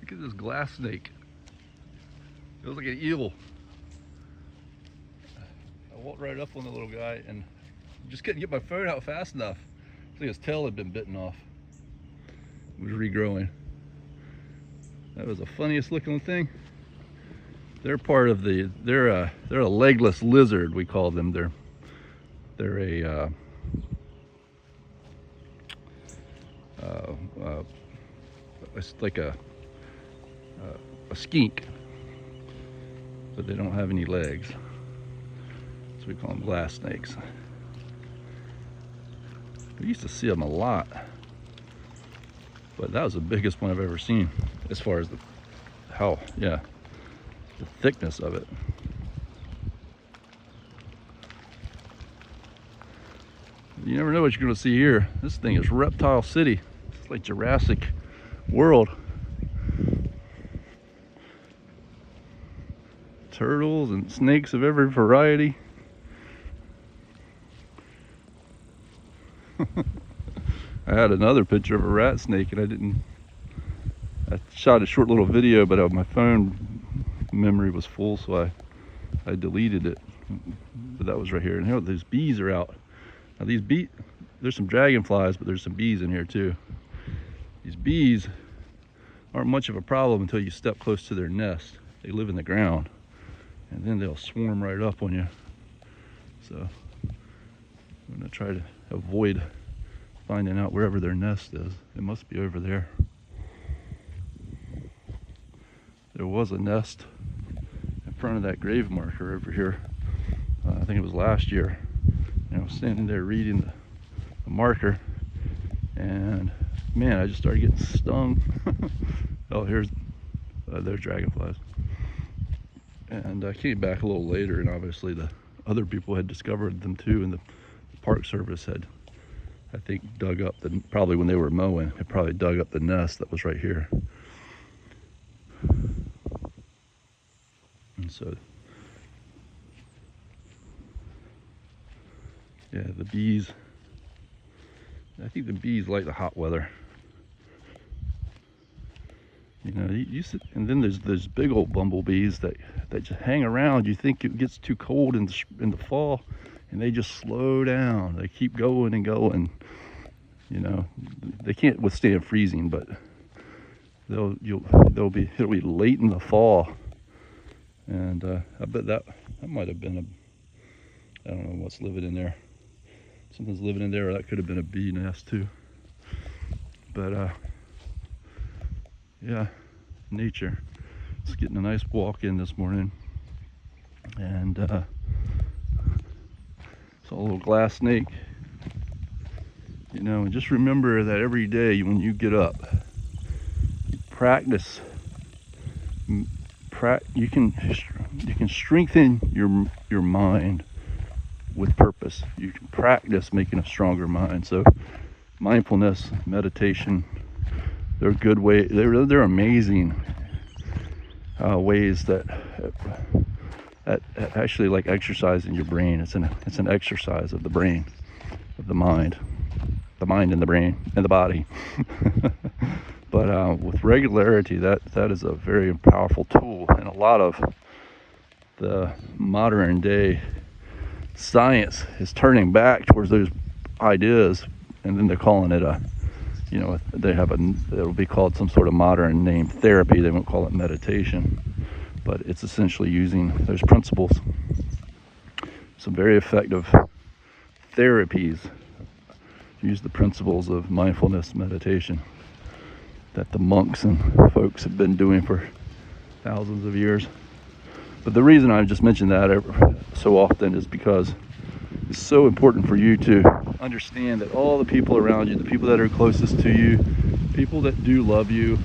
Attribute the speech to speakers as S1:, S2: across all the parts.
S1: Look at this glass snake. It looks like an eel. I walked right up on the little guy and just couldn't get my phone out fast enough. I think his tail had been bitten off. It was regrowing. That was the funniest looking thing. They're part of the, they're a legless lizard, we call them. They're a it's like a skink, but they don't have any legs. So we call them glass snakes. We used to see them a lot, but that was the biggest one I've ever seen as far as the thickness of it. You never know what you're going to see here. This thing is Reptile City. It's like Jurassic World. Turtles and snakes of every variety. I had another picture of a rat snake and I shot a short little video, but my phone memory was full, so I deleted it. But that was right here. And here, these bees are out. Now these bees, there's some dragonflies, but there's some bees in here too. These bees aren't much of a problem until you step close to their nest. They live in the ground, and then they'll swarm right up on you. So I'm gonna try to avoid finding out wherever their nest is. It must be over there. There was a nest in front of that grave marker over here. I think it was last year. And I was standing there reading the marker, and man, I just started getting stung. Oh, there's dragonflies. And I came back a little later, and obviously the other people had discovered them too, and the Park Service had, I think, dug up probably when they were mowing, they probably dug up the nest that was right here. And so, yeah, the bees, I think the bees like the hot weather. You know, you sit, and then there's big old bumblebees that just hang around. You think it gets too cold in the fall, and they just slow down. They keep going and going. You know, they can't withstand freezing, but it'll be late in the fall, and I bet that might have been I don't know what's living in there. Something's living in there, or that could have been a bee nest too. But yeah, nature. Just getting a nice walk in this morning, and saw a little glass snake. You know, and just remember that every day when you get up, you practice. You can strengthen your mind with purpose. You can practice making a stronger mind. So mindfulness, meditation, they're good ways. They're amazing ways that actually, like exercising your brain. It's an exercise of the brain, of the mind and the brain and the body. But with regularity, that is a very powerful tool, and a lot of the modern day science is turning back towards those ideas, and then they're calling it it'll be called some sort of modern name, therapy. They won't call it meditation, but it's essentially using those principles. Some very effective therapies use the principles of mindfulness meditation that the monks and folks have been doing for thousands of years. But the reason I just mentioned that so often is because it's so important for you to understand that all the people around you, the people that are closest to you, people that do love you,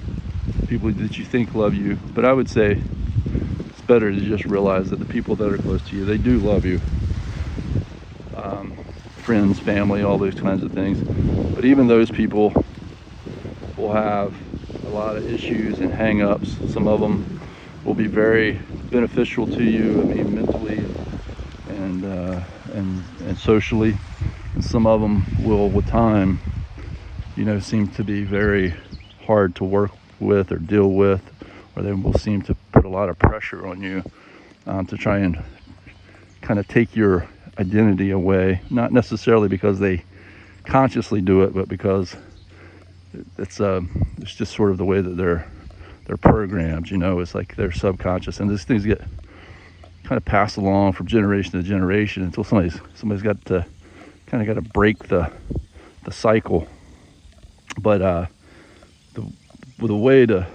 S1: people that you think love you, but I would say it's better to just realize that the people that are close to you, they do love you. Friends, family, all those kinds of things. But even those people will have a lot of issues and hang-ups. Some of them will be very beneficial to you, I mean, mentally and socially. And some of them will, with time, seem to be very hard to work with or deal with, or they will seem to put a lot of pressure on you to try and kind of take your identity away, not necessarily because they consciously do it, but because it's just sort of the way that they're programmed. It's like they're subconscious, and these things get kind of passed along from generation to generation until somebody's got to break the cycle. But the way to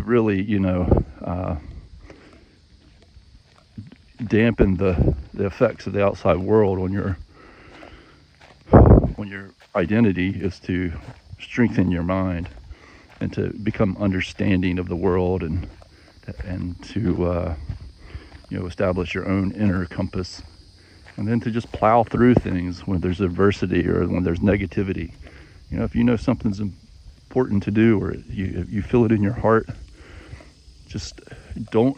S1: really dampen the effects of the outside world on your identity is to strengthen your mind and to become understanding of the world, and to establish your own inner compass, and then to just plow through things when there's adversity or when there's negativity. If you know something's important to do, or you feel it in your heart, just don't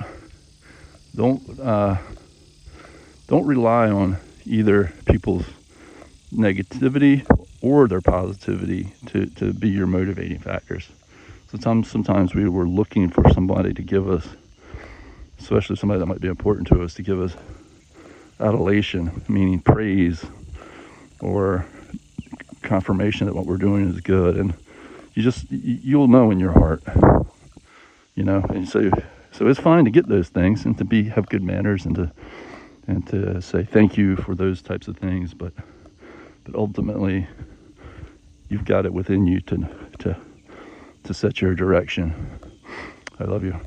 S1: rely on either people's negativity or their positivity to be your motivating factors. Sometimes we were looking for somebody to give us, especially somebody that might be important to us, to give us adulation, meaning praise or confirmation that what we're doing is good, and you'll know in your heart, and so it's fine to get those things and to have good manners and to say thank you for those types of things, but ultimately you've got it within you to set your direction. I love you.